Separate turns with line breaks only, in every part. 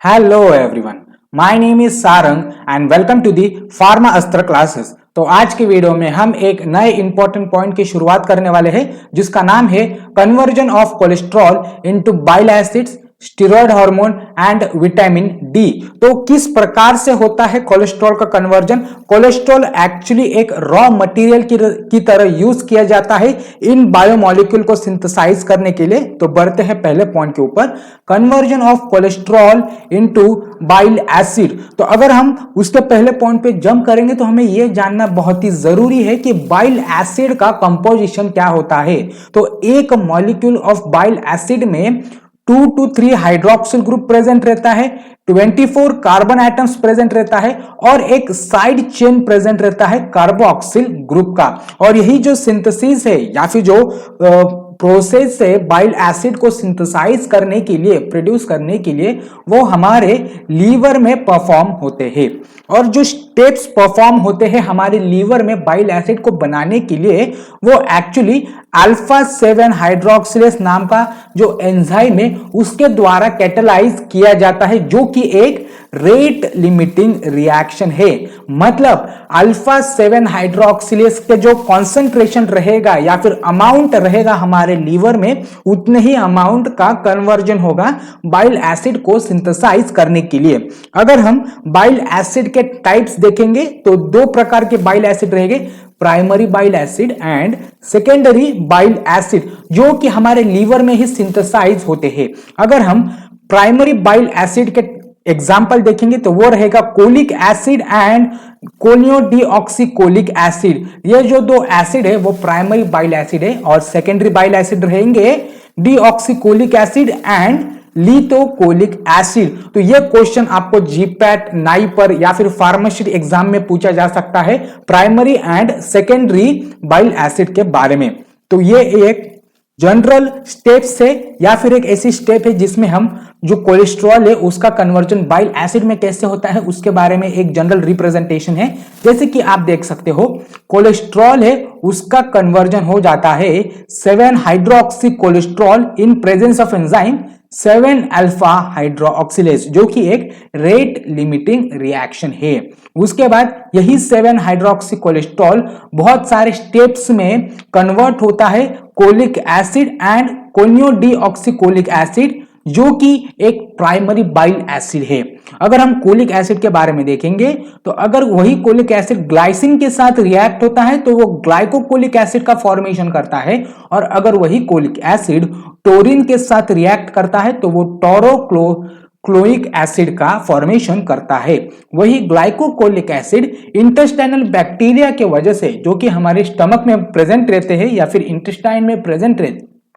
Hello everyone, my name is Sarang and welcome to the pharma Astra classes. तो आज के video में हम एक नए इंपॉर्टेंट पॉइंट की शुरुआत करने वाले हैं जिसका नाम है conversion of cholesterol into bile acids, steroid hormone and vitamin D. तो किस प्रकार से होता है कोलेस्ट्रॉल का कन्वर्जन? कोलेस्ट्रॉल एक्चुअली एक रॉ मटेरियल की तरह यूज किया जाता है इन बायोमोलिक्यूल को सिंथेसाइज करने के लिए। तो बढ़ते हैं पहले पॉइंट के ऊपर, conversion of cholesterol into bile acid. तो अगर हम उसके पहले पॉइंट पे जंप करेंगे तो हमें यह जानना बहुत ही जरूरी है कि बाइल एसिड का कंपोजिशन क्या होता है। तो एक मॉलिक्यूल ऑफ बाइल एसिड में 2 to 3 हाइड्रोक्सिल ग्रुप प्रेजेंट रहता है, 24 कार्बन एटम्स प्रेजेंट रहता है और एक साइड चेन प्रेजेंट रहता है कार्बोक्सिल ग्रुप का। और यही जो सिंथेसिस है या फिर जो प्रोसेस से बाइल एसिड को सिंथेसाइज करने के लिए, प्रोड्यूस करने के लिए वो हमारे लीवर में परफॉर्म होते हैं। और जो स्टेप्स परफॉर्म होते हैं हमारे लीवर में बाइल एसिड को बनाने के लिए, वो एक्चुअली अल्फा 7 हाइड्रोक्सिलेज नाम का जो एंजाइम है उसके द्वारा कैटेलाइज किया जाता है, जो कि एक रेट लिमिटिंग रिएक्शन है। मतलब अल्फा 7 हाइड्रोक्सिलेज के जो कॉन्सेंट्रेशन रहेगा या फिर अमाउंट रहेगा हमारे लीवर में, उतने ही अमाउंट का कन्वर्जन होगा बाइल एसिड को सिंथेसाइज करने के लिए। अगर हम बाइल एसिड के टाइप्स देखेंगे तो दो प्रकार के बाइल एसिड रहेंगे, primary bile acid and secondary bile acid, जो कि हमारे लीवर में ही सिंथेसाइज होते हैं। अगर हम प्राइमरी बाइल एसिड के एग्जाम्पल देखेंगे तो वो रहेगा कोलिक एसिड एंड कोलियोडीऑक्सीकोलिक एसिड। ये जो दो एसिड है वो प्राइमरी बाइल एसिड है। और सेकेंडरी बाइल एसिड रहेंगे deoxycholic acid and lithocholic acid. तो ये क्वेश्चन आपको जीपैट, नाई पर या फिर फार्मेसी एग्जाम में पूछा जा सकता है primary and secondary bile acid के बारे में। तो ये एक जनरल स्टेप्स है या फिर एक ऐसी स्टेप है जिसमें हम जो कोलेस्ट्रॉल है उसका कन्वर्जन बाइल एसिड में कैसे होता है उसके बारे में एक जनरल रिप्रेजेंटेशन है। जैसे कि आप देख सकते हो, कोलेस्ट्रॉल है उसका कन्वर्जन हो जाता है 7 hydroxy cholesterol in presence of enzyme 7 alpha hydroxylase, जो कि एक रेट लिमिटिंग रिएक्शन है। उसके बाद यही 7 हाइड्रोक्सी कोलेस्ट्रॉल बहुत सारे स्टेप्स में कन्वर्ट होता है कोलिक एसिड एंड कोलियोडीऑक्सीकोलिक एसिड, जो कि एक प्राइमरी बाइल एसिड है। अगर हम कोलिक एसिड के बारे में देखेंगे तो अगर वही कोलिक एसिड ग्लाइसिन के साथ रिएक्ट होता है तो वो ग्लाइकोकोलिक एसिड का फॉर्मेशन करता है। और अगर वही कोलिक एसिड टोरिन के साथ रिएक्ट करता है तो वो टोरोक्लोइक एसिड का फॉर्मेशन करता है। वही ग्लाइकोकोलिक एसिड इंटेस्टाइनल बैक्टीरिया के वजह से, जो कि हमारे स्टमक में प्रेजेंट रहते हैं या फिर इंटेस्टाइन में प्रेजेंट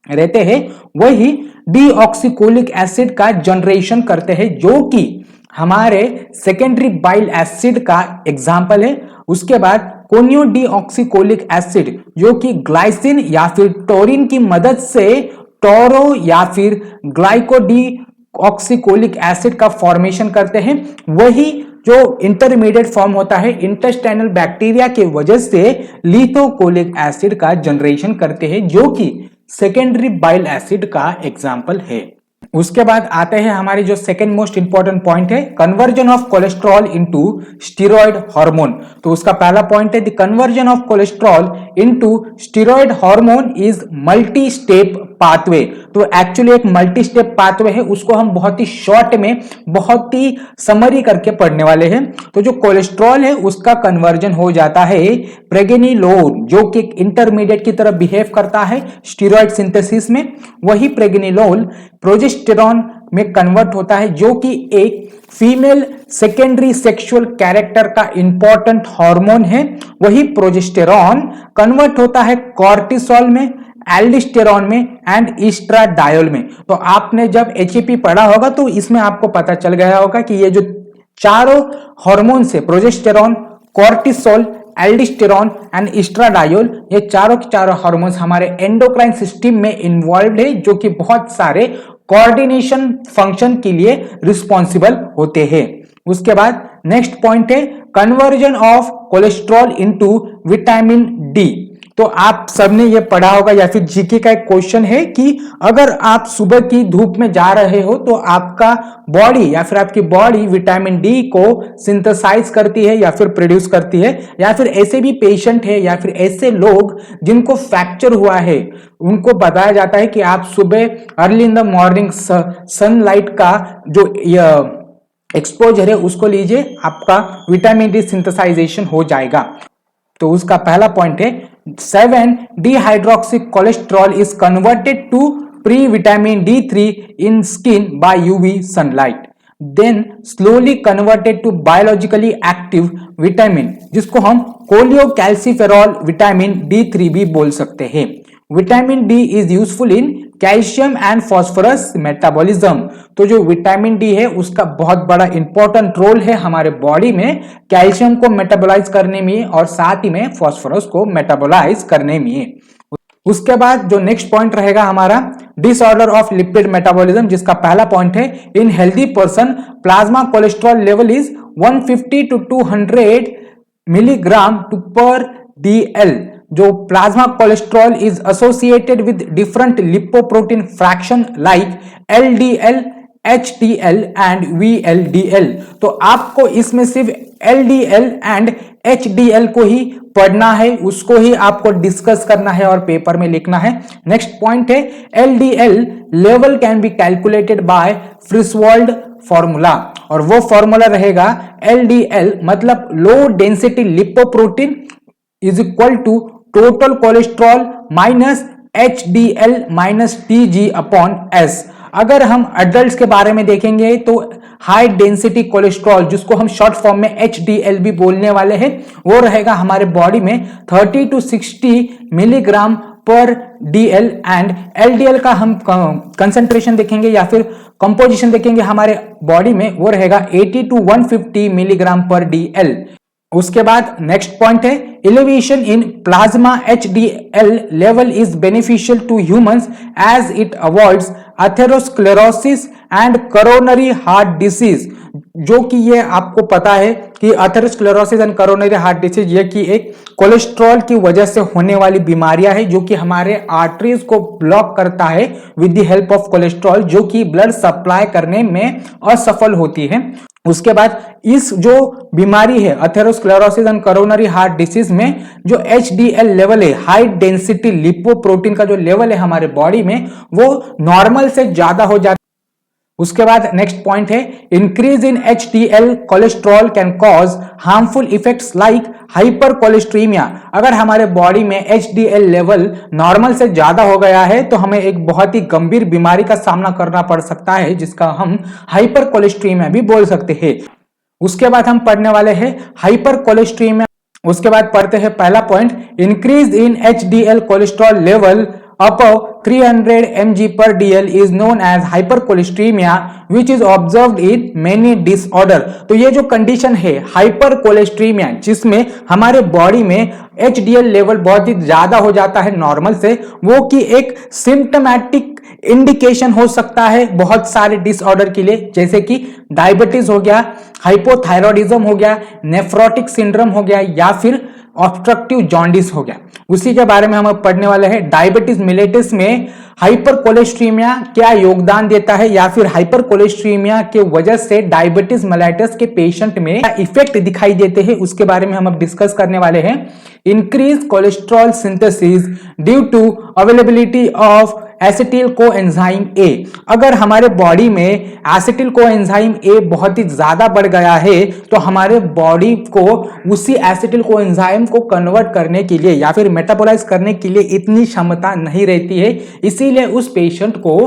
रहते हैं, वही डीऑक्सीकोलिक एसिड का जनरेशन करते हैं, जो कि हमारे सेकेंडरी बाइल एसिड का एग्जाम्पल है। उसके बाद कोलियोडीऑक्सीकोलिक एसिड, जो कि ग्लाइसिन या फिर टोरिन की मदद से टोरो या फिर ग्लाइकोडीऑक्सीकोलिक एसिड का फॉर्मेशन करते हैं। वही जो इंटरमीडिएट फॉर्म होता है इंटेस्टाइनल बैक्टीरिया के वजह से लिथोकोलिक एसिड का जनरेशन करते हैं, जो कि सेकेंडरी बाइल एसिड का एग्जाम्पल है। उसके बाद आते हैं हमारी जो सेकेंड मोस्ट इंपॉर्टेंट पॉइंट है, conversion of cholesterol into steroid hormone. तो उसका पहला पॉइंट है, the conversion of cholesterol into steroid hormone is multi step pathway. तो एक्चुअली एक मल्टी स्टेप पाथवे है, उसको हम बहुत ही शॉर्ट में, बहुत ही समरी करके पढ़ने वाले हैं। तो जो कोलेस्ट्रॉल है उसका कन्वर्जन हो जाता है प्रेगेनिलोन, जो कि इंटरमीडिएट की तरह बिहेव करता है स्टेरॉयड सिंथेसिस में। वही प्रेगेनिलोन प्रोजेस्टेरॉन में कन्वर्ट होता है, जो कि एक फीमेल सेकेंडरी सेक्सुअल कैरेक्टर का इंपॉर्टेंट हार्मोन है। वही प्रोजेस्टेरॉन कन्वर्ट होता है कॉर्टिसोल में, एल्डोस्टेरॉन में एंड एस्ट्राडायोल में। तो आपने जब एचएपी पढ़ा होगा तो इसमें आपको पता चल गया होगा कि ये जो चारों हार्मोन है, progesterone, cortisol, aldosterone and estradiol, ये चारों के चारों हार्मोन्स हमारे एंडोक्राइन सिस्टम में इन्वॉल्व है, जो कि बहुत सारे कोऑर्डिनेशन फंक्शन के लिए रिस्पॉन्सिबल होते हैं। उसके बाद नेक्स्ट पॉइंट है conversion of cholesterol into vitamin D. तो आप सबने ये पढ़ा होगा या फिर जीके का एक क्वेश्चन है कि अगर आप सुबह की धूप में जा रहे हो तो आपका बॉडी या फिर आपकी बॉडी विटामिन डी को सिंथेसाइज करती है या फिर प्रोड्यूस करती है, या फिर ऐसे भी पेशेंट है या फिर ऐसे लोग जिनको फ्रैक्चर हुआ है उनको बताया जाता है कि आप सुबह early in the morning sunlight का जो एक्सपोजर है उसको लीजिए, आपका विटामिन डी सिंथेसाइजेशन हो जाएगा। तो उसका पहला पॉइंट है 7 dihydroxy cholesterol is converted to pre vitamin D3 in skin by UV sunlight, then slowly converted to biologically active vitamin, जिसको हम कोलियोकैल्सिफेरॉल विटामिन D3 भी बोल सकते हैं। Vitamin D is useful in calcium and phosphorus metabolism. तो जो vitamin D है उसका बहुत बड़ा इंपॉर्टेंट रोल है हमारे बॉडी में कैल्शियम को मेटाबोलाइज करने में और साथ ही में फॉस्फोरस को मेटाबोलाइज करने में। उसके बाद जो नेक्स्ट पॉइंट रहेगा हमारा डिसऑर्डर ऑफ लिपिड मेटाबॉलिज्म, जिसका पहला पॉइंट है in healthy person plasma cholesterol level is 150 to 200 milligram to per DL। जो plasma cholesterol is associated with different lipoprotein fraction like LDL, HDL and VLDL। तो आपको इसमें सिर्फ LDL एंड HDL को ही पढ़ना है, उसको ही आपको डिस्कस करना है और पेपर में लिखना है। नेक्स्ट पॉइंट है LDL level can be calculated by Friedewald formula, और वो फॉर्मूला रहेगा LDL मतलब low density lipoprotein is equal to total cholesterol minus HDL minus TG upon S। अगर हम अडल्ट के बारे में देखेंगे तो हाई डेंसिटी कोलेस्ट्रॉल, जिसको हम शॉर्ट फॉर्म में HDL भी बोलने वाले हैं, वो रहेगा हमारे बॉडी में 30 to 60 मिलीग्राम पर DL, एंड LDL का हम कंसंट्रेशन देखेंगे या फिर कंपोजिशन देखेंगे हमारे बॉडी में, वो रहेगा 80 to 150 मिलीग्राम पर DL। उसके बाद नेक्स्ट पॉइंट है elevation in plasma HDL level is beneficial to humans as it avoids atherosclerosis and coronary heart disease. जो कि ये आपको पता है कि atherosclerosis and coronary heart disease ये कि एक कोलेस्ट्रॉल की वजह से होने वाली बीमारियां है जो कि हमारे आर्टरीज को ब्लॉक करता है with the help of cholesterol, जो कि ब्लड सप्लाई करने में असफल होती है। उसके बाद इस जो बीमारी है atherosclerosis and coronary heart disease में जो HDL लेवल है, हाई डेंसिटी लिपोप्रोटीन का जो लेवल है हमारे बॉडी में, वो नॉर्मल से ज्यादा हो जाता है। उसके बाद नेक्स्ट पॉइंट है increase in HDL cholesterol can cause harmful effects like hypercholesterolaemia. अगर हमारे बॉडी में HDL लेवल नॉर्मल से ज्यादा हो गया है तो हमें एक बहुत ही गंभीर बीमारी का सामना करना पड़ सकता है, जिसका हम हाइपर कोलेस्ट्रीमिया भी बोल सकते हैं। उसके बाद हम पढ़ने वाले हैं हाइपर कोलेस्ट्रीमिया। उसके बाद पढ़ते हैं पहला point increase in HDL cholesterol level above 300 mg per DL is known as hypercholesteremia which is observed in many disorder। तो ये जो कंडीशन है हाइपरकोलेस्ट्रीमिया, जिसमें हमारे बॉडी में HDL लेवल बहुत ही ज्यादा हो जाता है नॉर्मल से, वो कि एक सिम्टोमेटिक इंडिकेशन हो सकता है बहुत सारे डिसऑर्डर के लिए, जैसे कि डायबिटीज हो गया, हाइपोथायरॉयडिज्म हो गया, नेफ्रोटिक सिंड्रोम हो गया, या फिर ऑब्स्ट्रक्टिव जॉन्डिस हो गया। उसी के बारे में हम अब पढ़ने वाले हैं डायबिटीज मिलेटस में हाइपरकोलेस्ट्रीमिया क्या योगदान देता है, या फिर हाइपरकोलेस्ट्रीमिया के वजह से डायबिटीज मिलेटस के पेशेंट में क्या इफेक्ट दिखाई देते हैं, उसके बारे में हम अब डिस्कस करने वाले हैं। Increase cholesterol synthesis due to availability of acetyl coenzyme A। अगर हमारे बॉडी में एसिटिल कोएंजाइम A बहुत ही ज्यादा बढ़ गया है तो हमारे बॉडी को उसी एसिटिल कोएंजाइम को कन्वर्ट करने के लिए या फिर मेटाबोलाइज करने के लिए इतनी क्षमता नहीं रहती है, इसीलिए उस पेशेंट को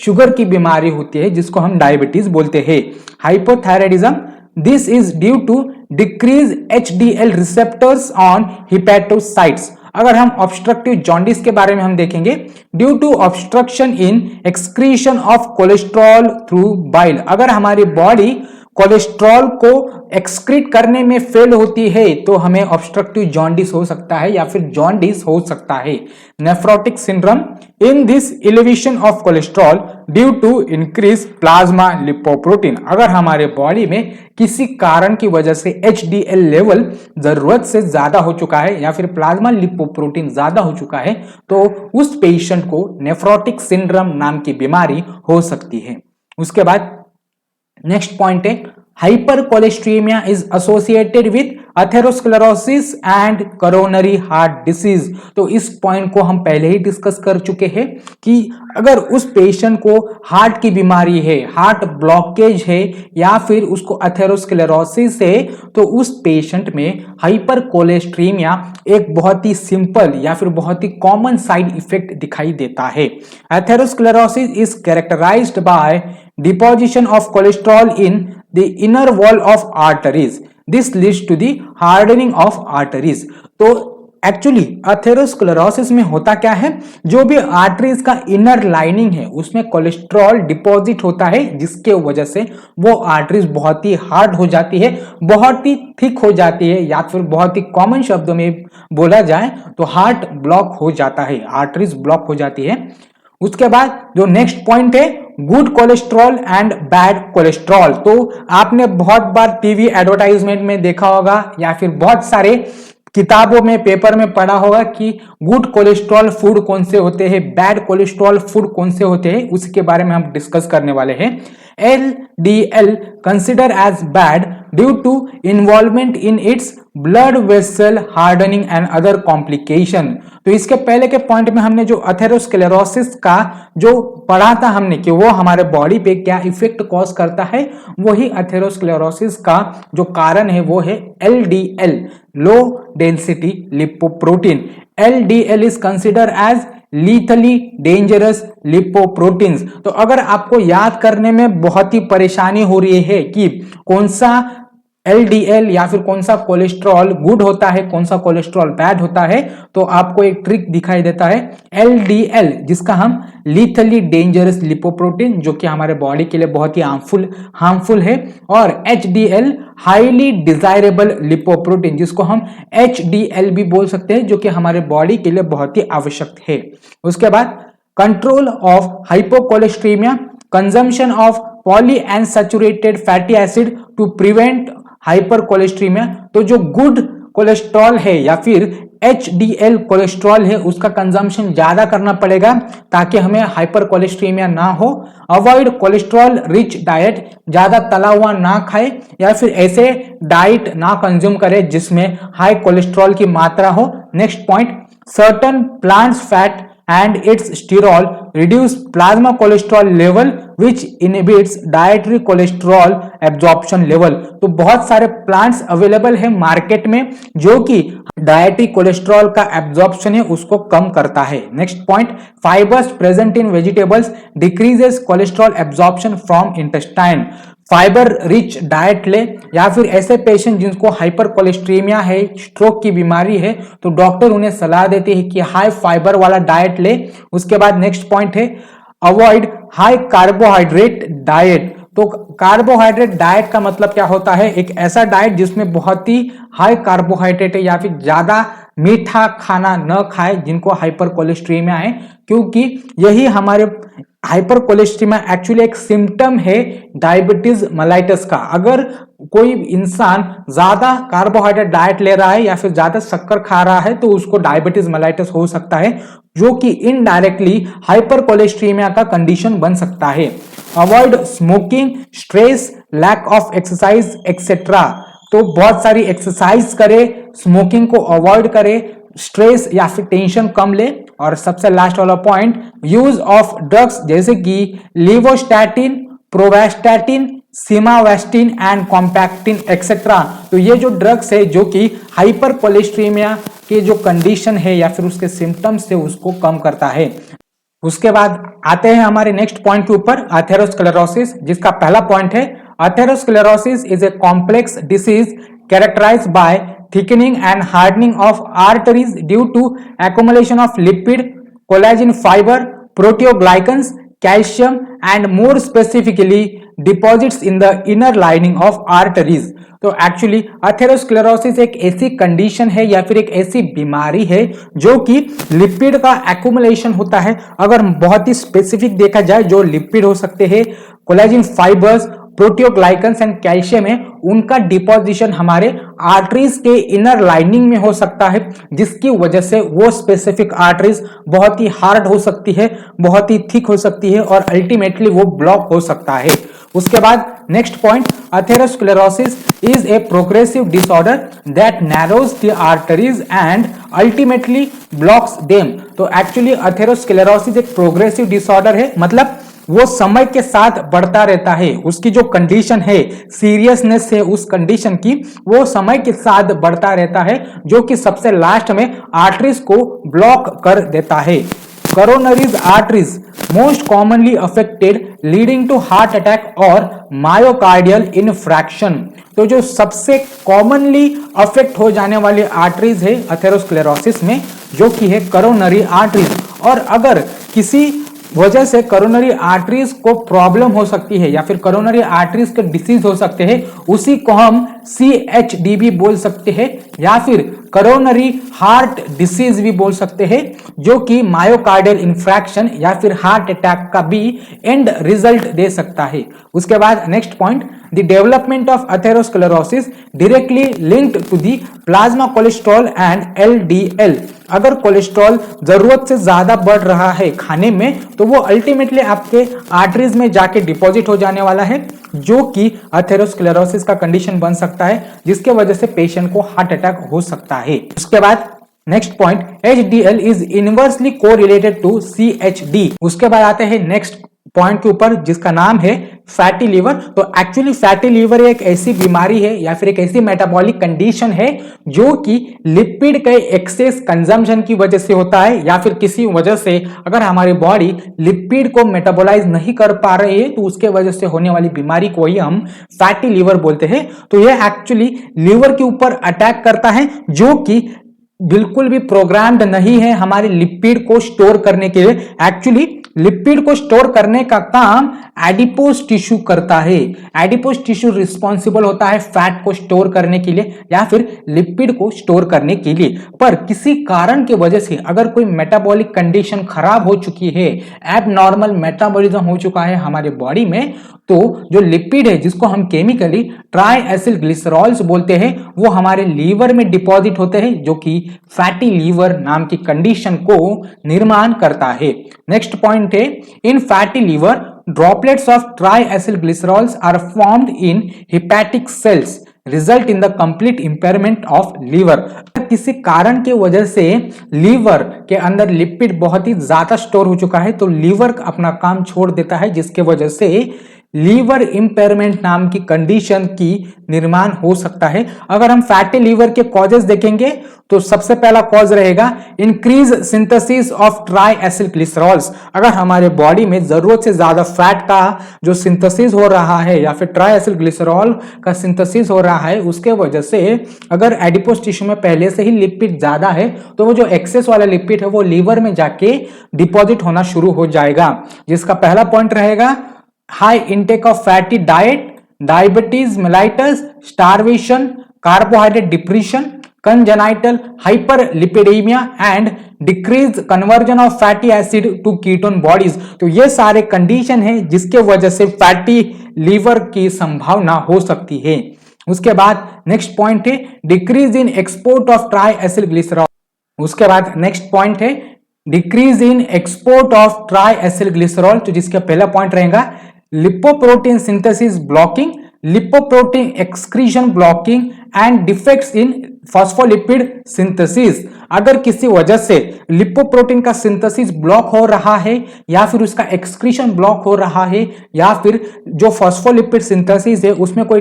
शुगर की बीमारी होती है, जिसको हम डायबिटीज बोलते हैं। Hypothyroidism, this is due to decrease HDL receptors on hepatocytes. अगर हम ऑब्स्ट्रक्टिव जॉन्डिस के बारे में हम देखेंगे, due to obstruction in excretion of cholesterol through bile. अगर हमारी बॉडी कोलेस्ट्रॉल को एक्सक्रीट करने में फेल होती है तो हमें ऑब्स्ट्रक्टिव जॉन्डिस हो सकता है या फिर जॉन्डिस हो सकता है। Nephrotic syndrome, in this elevation of cholesterol due to increase plasma lipoprotein, अगर हमारे बॉडी में किसी कारण की वजह से HDL लेवल जरूरत से ज्यादा हो चुका है या फिर प्लाज्मा लिपोप्रोटीन ज्यादा हो चुका है तो उस पेशेंट को नेफ्रोटिक सिंड्रोम नाम की बीमारी हो सकती है। उसके बाद नेक्स्ट पॉइंट है hypercholesterolaemia is associated with atherosclerosis and coronary heart disease. तो इस पॉइंट को हम पहले ही डिस्कस कर चुके हैं कि अगर उस पेशेंट को हार्ट की बीमारी है, हार्ट ब्लॉकेज है या फिर उसको अथेरोस्क्लेरोसिस है तो उस पेशेंट में हाइपर कोलेस्ट्रीमिया एक बहुत ही सिंपल या फिर बहुत ही कॉमन साइड इफेक्ट दिखाई देता है। Atherosclerosis is characterised by deposition of cholesterol in the inner wall of arteries. This leads to the hardening of arteries. तो एक्चुअली अथेरोस्क्लेरोसिस में होता क्या है, जो भी आर्टरीज का इनर लाइनिंग है उसमें कोलेस्ट्रॉल डिपॉजिट होता है जिसके वजह से वो आर्टरीज बहुत ही हार्ड हो जाती है, बहुत ही थिक हो जाती है या फिर बहुत ही कॉमन शब्दों में बोला जाए तो हार्ट ब्लॉक हो जाता है, आर्टरीज ब्लॉक हो जाती है। उसके बाद जो नेक्स्ट पॉइंट है good cholesterol and bad cholesterol. तो आपने बहुत बार टीवी एडवर्टाइजमेंट में देखा होगा या फिर बहुत सारे किताबों में पेपर में पढ़ा होगा कि गुड कोलेस्ट्रॉल फूड कौन से होते हैं, बैड कोलेस्ट्रॉल फूड कौन से होते हैं, उसके बारे में हम डिस्कस करने वाले हैं। LDL consider as bad due to involvement in its blood vessel hardening and other complication. तो इसके पहले के पॉइंट में हमने जो अथेरोस्क्लेरोसिस का जो पढ़ा था हमने कि वो हमारे बॉडी पे क्या इफेक्ट कॉज करता है, वही अथेरोस्क्लेरोसिस का जो कारण है वो है LDL, low density lipoprotein. LDL is consider as lethally dangerous lipoproteins. तो अगर आपको याद करने में बहुत ही परेशानी हो रही है कि कौन सा LDL या फिर कौन सा कोलेस्ट्रॉल गुड होता है, कौन सा कोलेस्ट्रॉल बैड होता है, तो आपको एक ट्रिक दिखाई देता है LDL जिसका हम लीथली डेंजरस लिपोप्रोटीन जो कि हमारे बॉडी के लिए बहुत ही हार्मफुल है, और HDL हाईली डिजायरेबल लिपोप्रोटीन जिसको हम HDL भी बोल सकते हैं जो कि हमारे बॉडी के लिए बहुत ही आवश्यक है। उसके बाद control of hypocholesterolaemia, consumption of polyunsaturated fatty acid to prevent hypercholesterolaemia. तो जो गुड कोलेस्ट्रॉल है या फिर HDL कोलेस्ट्रॉल है उसका कंजम्पशन ज्यादा करना पड़ेगा ताकि हमें हाइपर कोलेस्ट्रीमिया ना हो। अवॉइड कोलेस्ट्रॉल रिच डाइट, ज्यादा तला हुआ ना खाए या फिर ऐसे डाइट ना कंज्यूम करे जिसमें हाई कोलेस्ट्रॉल की मात्रा हो। Next point, certain plants fat and its sterol reduce plasma cholesterol level which inhibits dietary cholesterol absorption level। तो बहुत सारे प्लांट्स अवेलेबल है मार्केट में जो कि डायटरी कोलेस्ट्रॉल का एब्जॉर्प्शन है उसको कम करता है। Next point, fibres present in vegetables decreases cholesterol absorption from intestine. Fibre rich diet ले या फिर ऐसे पेशेंट जिनको हाइपर कोलेस्ट्रीमिया है, स्ट्रोक की बीमारी है, तो डॉक्टर उन्हें सलाह देते हैं कि हाई फाइबर वाला डाइट ले। उसके बाद नेक्स्ट पॉइंट है अवॉइड हाई कार्बोहाइड्रेट डाइट। तो कार्बोहाइड्रेट डाइट का मतलब क्या होता है, एक ऐसा डाइट जिसमें बहुत ही हाई कार्बोहाइड्रेट है या फिर ज्यादा मीठा खाना न खाए जिनको हाइपर कोलेस्ट्रीमिया है, क्योंकि यही हमारे हाइपर कोलेस्ट्रीमिया एक्चुअली एक सिम्टम है डायबिटीज मेलाइटस का। अगर कोई इंसान ज्यादा कार्बोहाइड्रेट डाइट ले रहा है या फिर ज्यादा शक्कर खा रहा है तो उसको डायबिटीज मेलाइटस हो सकता है जो कि इनडायरेक्टली हाइपर कोलेस्ट्रीमिया का कंडीशन बन सकता है। Avoid smoking, stress, lack of exercise etcetera. तो बहुत सारी एक्सरसाइज करे, स्मोकिंग को अवॉइड करे, स्ट्रेस या फिर टेंशन कम ले, और सबसे लास्ट वाला पॉइंट, यूज ऑफ ड्रग्स जैसे कि लिवोस्टैटिन, प्रोवास्टैटिन, सीमावेस्टिन एंड कॉम्पैक्टिन एक्सेट्रा। तो ये जो ड्रग्स है जो कि हाइपर कोलेस्ट्रीमिया के जो कंडीशन है या फिर उसके सिम्टम्स है उसको कम करता है। उसके बाद आते हैं हमारे नेक्स्ट पॉइंट के ऊपर, अथेरोस्क्लेरोसिस, जिसका पहला पॉइंट है atherosclerosis is a complex disease characterized by thickening and hardening of arteries due to accumulation of lipid, collagen fiber, proteoglycans, calcium and more specifically deposits in the inner lining of arteries। तो actually atherosclerosis एक ऐसी condition है या फिर एक ऐसी बीमारी है जो कि लिपिड का एक्यूमुलेशन होता है। अगर बहुत ही स्पेसिफिक देखा जाए, जो लिपिड हो सकते हैं कोलेजन फाइबर्स, प्रोटियोग्लाइकन्स एंड कैल्शियम है, उनका डिपोजिशन हमारे आर्टरीज के इनर लाइनिंग में हो सकता है, जिसकी वजह से वो स्पेसिफिक आर्टरीज बहुत ही हार्ड हो सकती है, बहुत ही थिक हो सकती है और अल्टीमेटली वो ब्लॉक हो सकता है। उसके बाद next point, atherosclerosis is a progressive disorder that narrows the arteries and ultimately blocks them. तो एक्चुअली अथेरोस्क्लेरोसिस एक प्रोग्रेसिव डिसऑर्डर है, मतलब वो समय के साथ बढ़ता रहता है। उसकी जो कंडीशन है, सीरियसनेस है उस कंडीशन की, वो समय के साथ बढ़ता रहता है, जो कि सबसे लास्ट में आर्टरीज को ब्लॉक कर देता है। Coronaries arteries most commonly affected leading to heart attack और मायोकार्डियल इन्फ्रैक्शन। तो जो सबसे कॉमनली अफेक्ट हो जाने वाली आर्टरीज है अथेरोस्क्लेरोसिस में, जो कि है करोनरी आर्टरीज। और अगर किसी वजह से करोनरी आर्टरीज को प्रॉब्लम हो सकती है या फिर करोनरी आर्टरीज के डिसीज हो सकते हैं, उसी को हम CHDB बोल सकते हैं या फिर करोनरी हार्ट डिसीज भी बोल सकते हैं, जो कि मायोकार्डियल इन्फ्रैक्शन या फिर हार्ट अटैक का भी एंड रिजल्ट दे सकता है। उसके बाद next point, the development of atherosclerosis directly linked to the plasma cholesterol and LDL। अगर कोलेस्ट्रॉल जरूरत से ज्यादा बढ़ रहा है खाने में, तो वो अल्टीमेटली आपके आर्टरीज में जाके डिपॉजिट हो जाने वाला है, जो कि अथेरोस्क्लेरोसिस का कंडीशन बन सकता है, जिसके वजह से पेशेंट को हार्ट अटैक हो सकता है। उसके बाद next point, HDL is inversely correlated to CHD। उसके बाद आते हैं नेक्स्ट पॉइंट के ऊपर, जिसका नाम है फैटी लीवर। तो एक्चुअली फैटी लीवर एक ऐसी बीमारी है या फिर एक ऐसी मेटाबॉलिक कंडीशन है जो कि लिपिड के एक्सेस कंजम्पशन की वजह से होता है, या फिर किसी वजह से अगर हमारी बॉडी लिपिड को मेटाबोलाइज नहीं कर पा रही है, तो उसके वजह से होने वाली बीमारी को ही हम फैटी लीवर बोलते हैं। तो यह एक्चुअली लीवर के ऊपर अटैक करता है, जो कि बिल्कुल भी प्रोग्राम्ड नहीं है हमारे लिपिड को स्टोर करने के लिए। एक्चुअली लिपिड को स्टोर करने का काम एडिपोज टिश्यू करता है। एडिपोज टिश्यू रिस्पॉन्सिबल होता है फैट को स्टोर करने के लिए या फिर लिपिड को स्टोर करने के लिए। पर किसी कारण की वजह से अगर कोई मेटाबॉलिक कंडीशन खराब हो चुकी है, एबनॉर्मल मेटाबॉलिज्म हो चुका है हमारे बॉडी में, तो जो लिपिड है जिसको हम केमिकली ट्राई एसिल ग्लिसरॉल्स बोलते हैं, वो हमारे लीवर में डिपॉजिट होते हैं, जो कि फैटी लीवर नाम की कंडीशन को निर्माण करता है। नेक्स्ट पॉइंट है, in fatty liver droplets of triacylglycerols are formed in hepatic cells result in the complete impairment of liver। किसी कारण की वजह से लीवर के अंदर लिपिड बहुत ही ज्यादा स्टोर हो चुका है, तो लीवर अपना काम छोड़ देता है, जिसके वजह से लीवर इंपेयरमेंट नाम की कंडीशन की निर्माण हो सकता है। अगर हम फैटी लीवर के कॉजेस देखेंगे तो सबसे पहला कॉज रहेगा increase synthesis of try acyl glycerols. अगर हमारे बॉडी में जरूरत से ज्यादा फैट का जो सिंथेसिस हो रहा है या फिर ट्राई एसिल ग्लिसरॉल का सिंथेसिस हो रहा है, उसके वजह से अगर एडिपोज टिश्यू में पहले से ही लिपिड ज्यादा है, तो वो जो एक्सेस वाला लिपिड है वो लीवर में जाके डिपॉजिट होना शुरू हो जाएगा। जिसका पहला पॉइंट रहेगा high intake of fatty diet, diabetes mellitus, starvation, carbohydrate depression, congenital hyperlipidemia and decreased conversion of fatty acid to ketone bodies। तो ये सारे कंडीशन है जिसके वजह से फैटी लीवर की संभावना हो सकती है। उसके बाद नेक्स्ट पॉइंट है decrease in export of try acyl glycerol. उसके बाद नेक्स्ट पॉइंट है decrease in export of try acyl glycerol. तो जिसका पहला पॉइंट रहेगा lipoprotein synthesis blocking, lipoprotein excretion blocking and defects in phospholipid synthesis. अगर किसी वजह से लिपोप्रोटीन का सिंथेसिस ब्लॉक हो रहा है या फिर उसका एक्सक्रीशन ब्लॉक हो रहा है या फिर जो फॉस्फोलिपिड सिंथेसिस है उसमें कोई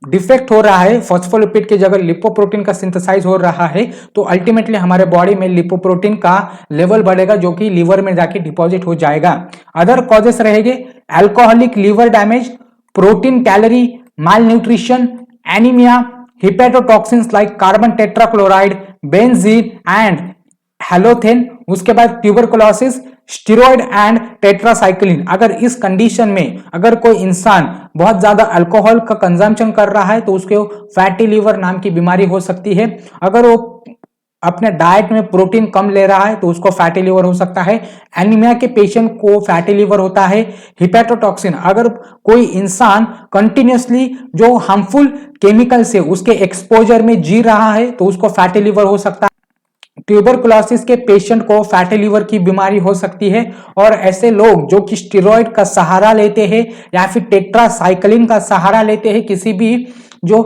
डिफेक्ट हो रहा है, फॉस्फोलिपिड की जगह लिपोप्रोटीन का सिंथेसाइज हो रहा है, तो अल्टीमेटली हमारे बॉडी में लिपोप्रोटीन का लेवल बढ़ेगा, जो कि लीवर में जाके डिपॉजिट हो जाएगा। अदर कॉजेस रहेंगे alcoholic liver damage, protein calorie malnutrition, anaemia, hepatotoxins like carbon tetrachloride, benzene and halothane। उसके बाद ट्यूबरकुलोसिस, स्टेरॉइड एंड टेट्रासाइक्लिन। अगर इस कंडीशन में अगर कोई इंसान बहुत ज्यादा अल्कोहल का कंजम्पशन कर रहा है तो उसको फैटी लीवर नाम की बीमारी हो सकती है। अगर वो अपने डाइट में प्रोटीन कम ले रहा है तो उसको फैटी लीवर हो सकता है। एनीमिया के पेशेंट को फैटी लीवर होता है। हिपेटोटॉक्सिन, अगर कोई इंसान कंटिन्यूसली जो हार्मफुल केमिकल से उसके एक्सपोजर में जी रहा है तो उसको फैटी लीवर हो सकता है। ट्यूबरकुलोसिस के पेशेंट को फैटी लीवर की बीमारी हो सकती है। और ऐसे लोग जो कि स्टेरॉइड का सहारा लेते हैं या फिर टेट्रासाइक्लिन का सहारा लेते हैं किसी भी जो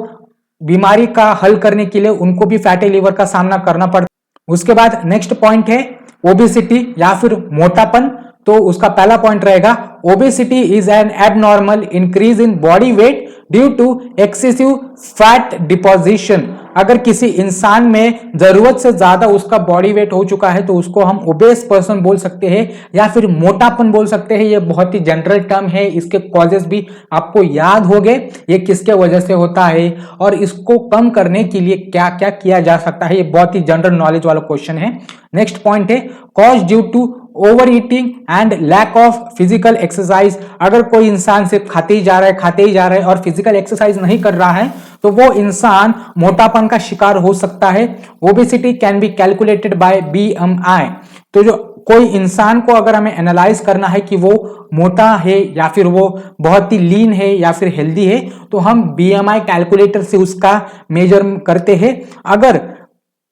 बीमारी का हल करने के लिए, उनको भी फैटी लीवर का सामना करना पड़ता है। उसके बाद नेक्स्ट पॉइंट है ओबेसिटी या फिर मोटापन। तो उसका पहला पॉइंट रहेगा obesity is an abnormal increase in body weight due to excessive fat deposition. अगर किसी इंसान में जरूरत से ज्यादा उसका बॉडी वेट हो चुका है तो उसको हम ओबेस पर्सन बोल सकते हैं या फिर मोटापन बोल सकते हैं। ये बहुत ही जनरल टर्म है, इसके कॉजेस भी आपको याद हो गए ये किसके वजह से होता है और इसको कम करने के लिए क्या क्या किया जा सकता है। ये बहुत ही जनरल नॉलेज वाला क्वेश्चन है। नेक्स्ट पॉइंट है cause due to overeating and lack of physical exercise. अगर कोई इंसान सिर्फ खाते ही जा रहा है और फिजिकल एक्सरसाइज नहीं कर रहा है तो वो इंसान मोटापन का शिकार हो सकता है। Obesity can be calculated bye BMI। तो जो कोई इंसान को अगर हमें एनालाइज करना है कि वो मोटा है या फिर वो बहुत ही लीन है या फिर हेल्दी है तो हम BMI कैलकुलेटर से उसका मेजर करते हैं। अगर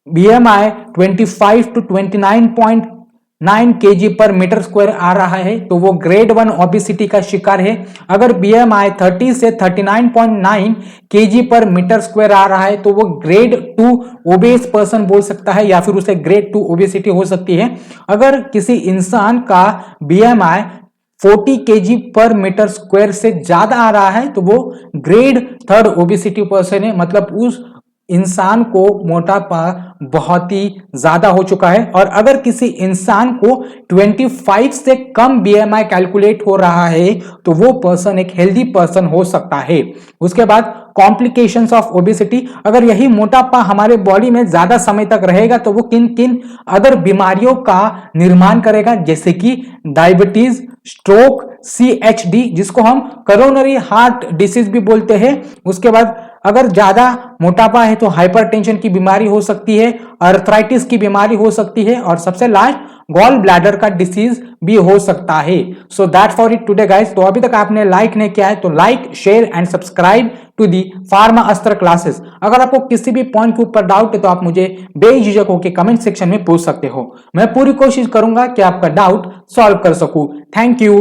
BMI 25 to 29.9 kg पर मीटर स्क्वायर आ रहा है तो वो ग्रेड 1 ओबेसिटी का शिकार है। अगर BMI 30 से 39.9 kg पर मीटर स्क्वायर आ रहा है तो वो ग्रेड 2 ओबेस पर्सन बोल सकता है या फिर उसे ग्रेड 2 ओबेसिटी हो सकती है। अगर किसी इंसान का BMI 40 kg पर मीटर स्क्वायर से ज्यादा आ रहा है तो वो ग्रेड 3 ओबेसिटी पर्सन है, मतलब उस इंसान को मोटापा बहुत ही ज्यादा हो चुका है। और अगर किसी इंसान को 25 से कम BMI कैलकुलेट हो रहा है तो वो पर्सन एक हेल्दी पर्सन हो सकता है। उसके बाद कॉम्प्लिकेशंस ऑफ ओबेसिटी, अगर यही मोटापा हमारे बॉडी में ज्यादा समय तक रहेगा तो वो किन किन अदर बीमारियों का निर्माण करेगा, जैसे कि डायबिटीज, स्ट्रोक, CHD जिसको हम कोरोनरी हार्ट डिसीज भी बोलते हैं। उसके बाद अगर ज्यादा मोटापा है तो हाइपरटेंशन की बीमारी हो सकती है, अर्थराइटिस की बीमारी हो सकती है और सबसे लास्ट गॉल ब्लैडर का डिसीज भी हो सकता है। So that for it today guys. तो अभी तक आपने लाइक नहीं किया है तो like, share and subscribe to the pharma Astra classes. अगर आपको किसी भी पॉइंट के ऊपर डाउट है तो आप मुझे बेझिझक होकर कमेंट सेक्शन में पूछ सकते हो। मैं पूरी कोशिश करूंगा कि आपका डाउट सॉल्व कर सकूं। Thank you.